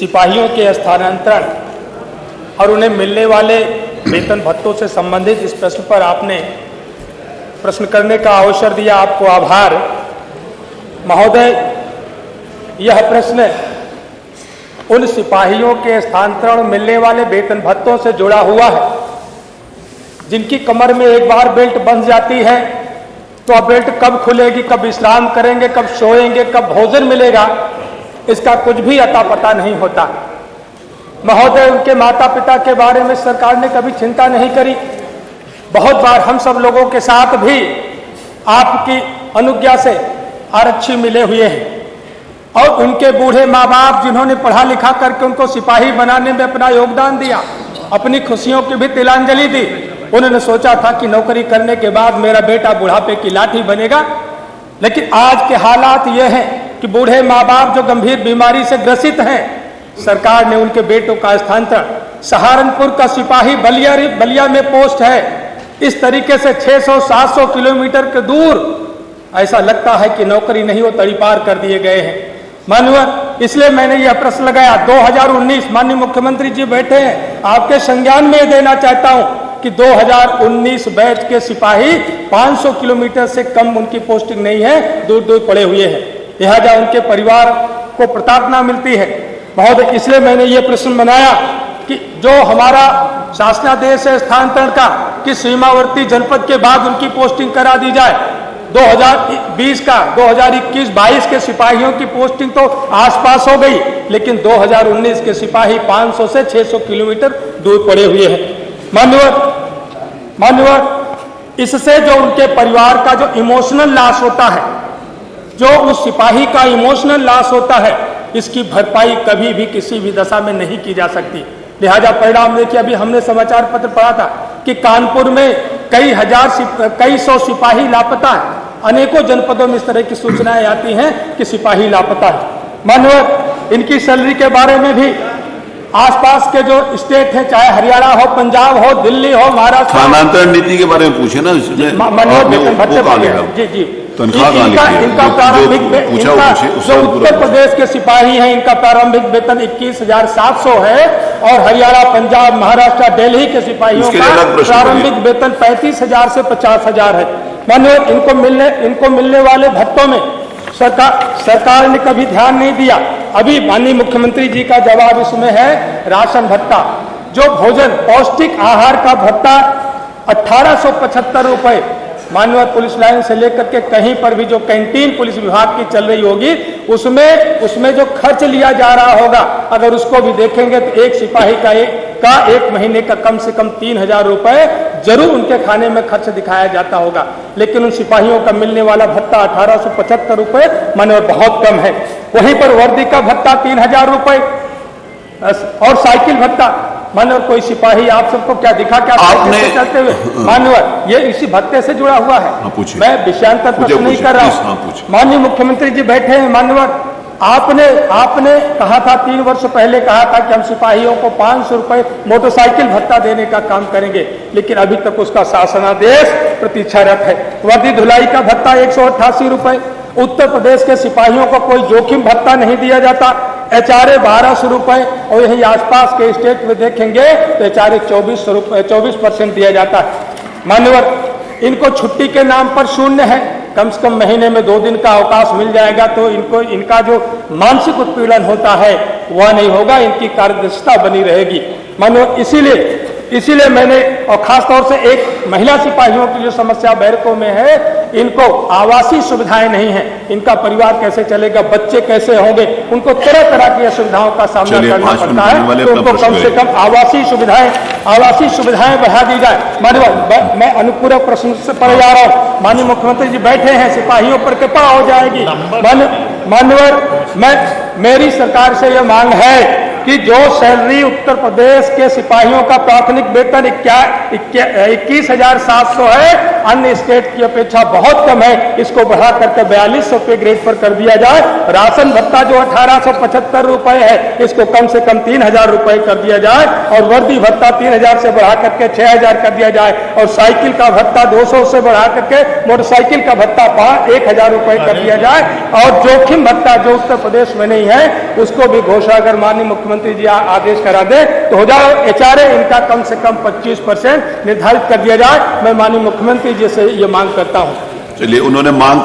सिपाहियों के स्थानांतरण और उन्हें मिलने वाले वेतन भत्तों से संबंधित इस प्रश्न पर आपने प्रश्न करने का अवसर दिया, आपको आभार। महोदय, यह प्रश्न उन सिपाहियों के स्थानांतरण मिलने वाले वेतन भत्तों से जुड़ा हुआ है जिनकी कमर में एक बार बेल्ट बंध जाती है तो अब बेल्ट कब खुलेगी, कब विश्राम करेंगे, कब सोएंगे, कब भोजन मिलेगा, इसका कुछ भी अता पता नहीं होता। महोदय, उनके माता पिता के बारे में सरकार ने कभी चिंता नहीं करी। बहुत बार हम सब लोगों के साथ भी आपकी अनुज्ञा से आरक्षी मिले हुए हैं और उनके बूढ़े माँ बाप जिन्होंने पढ़ा लिखा करके उनको सिपाही बनाने में अपना योगदान दिया, अपनी खुशियों की भी तिलांजलि दी, उन्होंने सोचा था कि नौकरी करने के बाद मेरा बेटा बुढ़ापे की लाठी बनेगा। लेकिन आज के हालात ये हैं कि बूढ़े माँ बाप जो गंभीर बीमारी से ग्रसित हैं, सरकार ने उनके बेटों का स्थानांतरण सहारनपुर का सिपाही बलिया में पोस्ट है, इस तरीके से 600-700 किलोमीटर के दूर ऐसा लगता है कि नौकरी नहीं हो तड़ीपार कर दिए गए हैं। माननीय, इसलिए मैंने यह प्रश्न लगाया। 2019 माननीय मुख्यमंत्री जी बैठे हैं, आपके संज्ञान में देना चाहता हूं कि 2019 बैच के सिपाही 500 किलोमीटर से कम उनकी पोस्टिंग नहीं है, दूर दूर पड़े हुए हैं, लिहाजा उनके परिवार को प्रताड़ना मिलती है। महोदय, इसलिए मैंने ये प्रश्न बनाया कि जो हमारा शासनादेश है स्थानांतरण का कि सीमावर्ती जनपद के बाद उनकी पोस्टिंग करा दी जाए। 2020 का 2021-22 के सिपाहियों की पोस्टिंग तो आसपास हो गई, लेकिन 2019 के सिपाही 500 से 600 किलोमीटर दूर पड़े हुए हैं। मान्यवर, इससे जो उनके परिवार का जो इमोशनल लॉस होता है, जो उस सिपाही का इमोशनल लॉस होता है, इसकी भरपाई कभी भी किसी भी दशा में नहीं की जा सकती। लिहाजा परिणाम देखिए, अभी हमने समाचार पत्र पढ़ा था कि कानपुर में कई सौ सिपाही लापता है। अनेकों जनपदों में इस तरह की सूचनाएं आती हैं कि सिपाही लापता है। माननीय, इनकी सैलरी के बारे में भी आसपास के जो स्टेट हैं, चाहे हरियाणा हो, पंजाब हो, दिल्ली हो, महाराष्ट्र, स्थानांतरण नीति के बारे में पूछे ना, जी, इनका प्रारंभिक जो उत्तर प्रदेश के सिपाही हैं, इनका प्रारंभिक वेतन 21,700 है और हरियाणा, पंजाब, महाराष्ट्र, दिल्ली के सिपाहियों का प्रारंभिक वेतन 35,000 से 50,000 है। मानो इनको मिलने वाले भत्तों में सरकार ने कभी ध्यान नहीं दिया। अभी माननीय मुख्यमंत्री जी का जवाब इसमें है राशन भत्ता, जो भोजन पौष्टिक आहार का भत्ता 1875 रुपए माननीय पुलिस लाइन से लेकर के कहीं पर भी जो कैंटीन पुलिस विभाग की चल रही होगी उसमें जो खर्च लिया जा रहा होगा, अगर उसको भी देखेंगे तो एक सिपाही का एक महीने का कम से कम 3,000 रुपए जरूर उनके खाने में खर्च दिखाया जाता होगा। लेकिन उन सिपाहियों का मिलने वाला भत्ता 1875 रुपए माननीय बहुत कम है। वहीं पर वर्दी का भत्ता 3,000 रुपए और साइकिल भत्ता। माननीय, कोई सिपाही आप सबको क्या दिखा क्या आपने चलते हुए? माननीय, ये इसी भत्ते से जुड़ा हुआ है। मैं विषयांतर प्रश्न नहीं कर रहा हूँ। माननीय मुख्यमंत्री जी बैठे हैं। माननीय, आपने कहा था 3 वर्ष पहले कहा था कि हम सिपाहियों को 500 रुपए मोटरसाइकिल भत्ता देने का काम करेंगे, लेकिन अभी तक उसका शासनादेश प्रतीक्षारत है। वर्दी धुलाई का भत्ता 188 रुपए। उत्तर प्रदेश के सिपाहियों को कोई जोखिम भत्ता नहीं दिया जाता। HRA 1200 रुपए और यही आसपास के स्टेट में देखेंगे तो HRA 24% दिया जाता है। मान्यवर, इनको छुट्टी के नाम पर शून्य है। कम से कम महीने में 2 दिन का अवकाश मिल जाएगा तो इनका जो मानसिक उत्पीड़न होता है वह नहीं होगा, इनकी कार्यदक्षता बनी रहेगी। मान्यवर, इसीलिए मैंने और खास तौर से एक महिला सिपाहियों की जो समस्या बैरकों में है, इनको आवासीय सुविधाएं नहीं है, इनका परिवार कैसे चलेगा, बच्चे कैसे होंगे, उनको तरह तरह की असुविधाओं का सामना करना पड़ता है। तो उनको कम से कम आवासीय सुविधाएं बढ़ा दी जाए। माननीय, मैं अनुपूरक प्रश्न से पढ़ जा रहा हूँ। माननीय मुख्यमंत्री जी बैठे हैं, सिपाहियों पर कृपा हो जाएगी। माननीय, मेरी सरकार से यह मांग है कि जो सैलरी उत्तर प्रदेश के सिपाहियों का प्राथमिक वेतन 21,700 है, अन्य स्टेट की अपेक्षा बहुत कम है, इसको बढ़ा करके 4200 पे ग्रेड पर कर दिया जाए। राशन भत्ता जो 1875 रुपए है, इसको कम से कम 3000 रुपए कर दिया जाए, और वर्दी भत्ता 3000 से बढ़ा करके 6000 कर दिया जाए, और साइकिल का भत्ता 200 से बढ़ा करके मोटरसाइकिल का भत्ता 1000 रुपए कर दिया जाए, और जोखिम भत्ता जो उत्तर प्रदेश में नहीं है उसको भी घोषणा अगर माननीय मुख्यमंत्री जी आदेश करा दे तो हो जाए। HRA इनका कम से कम 25% निर्धारित कर दिया जाए। मैं माननीय मुख्यमंत्री जी से ये मांग करता हूं। चलिए, उन्होंने मांग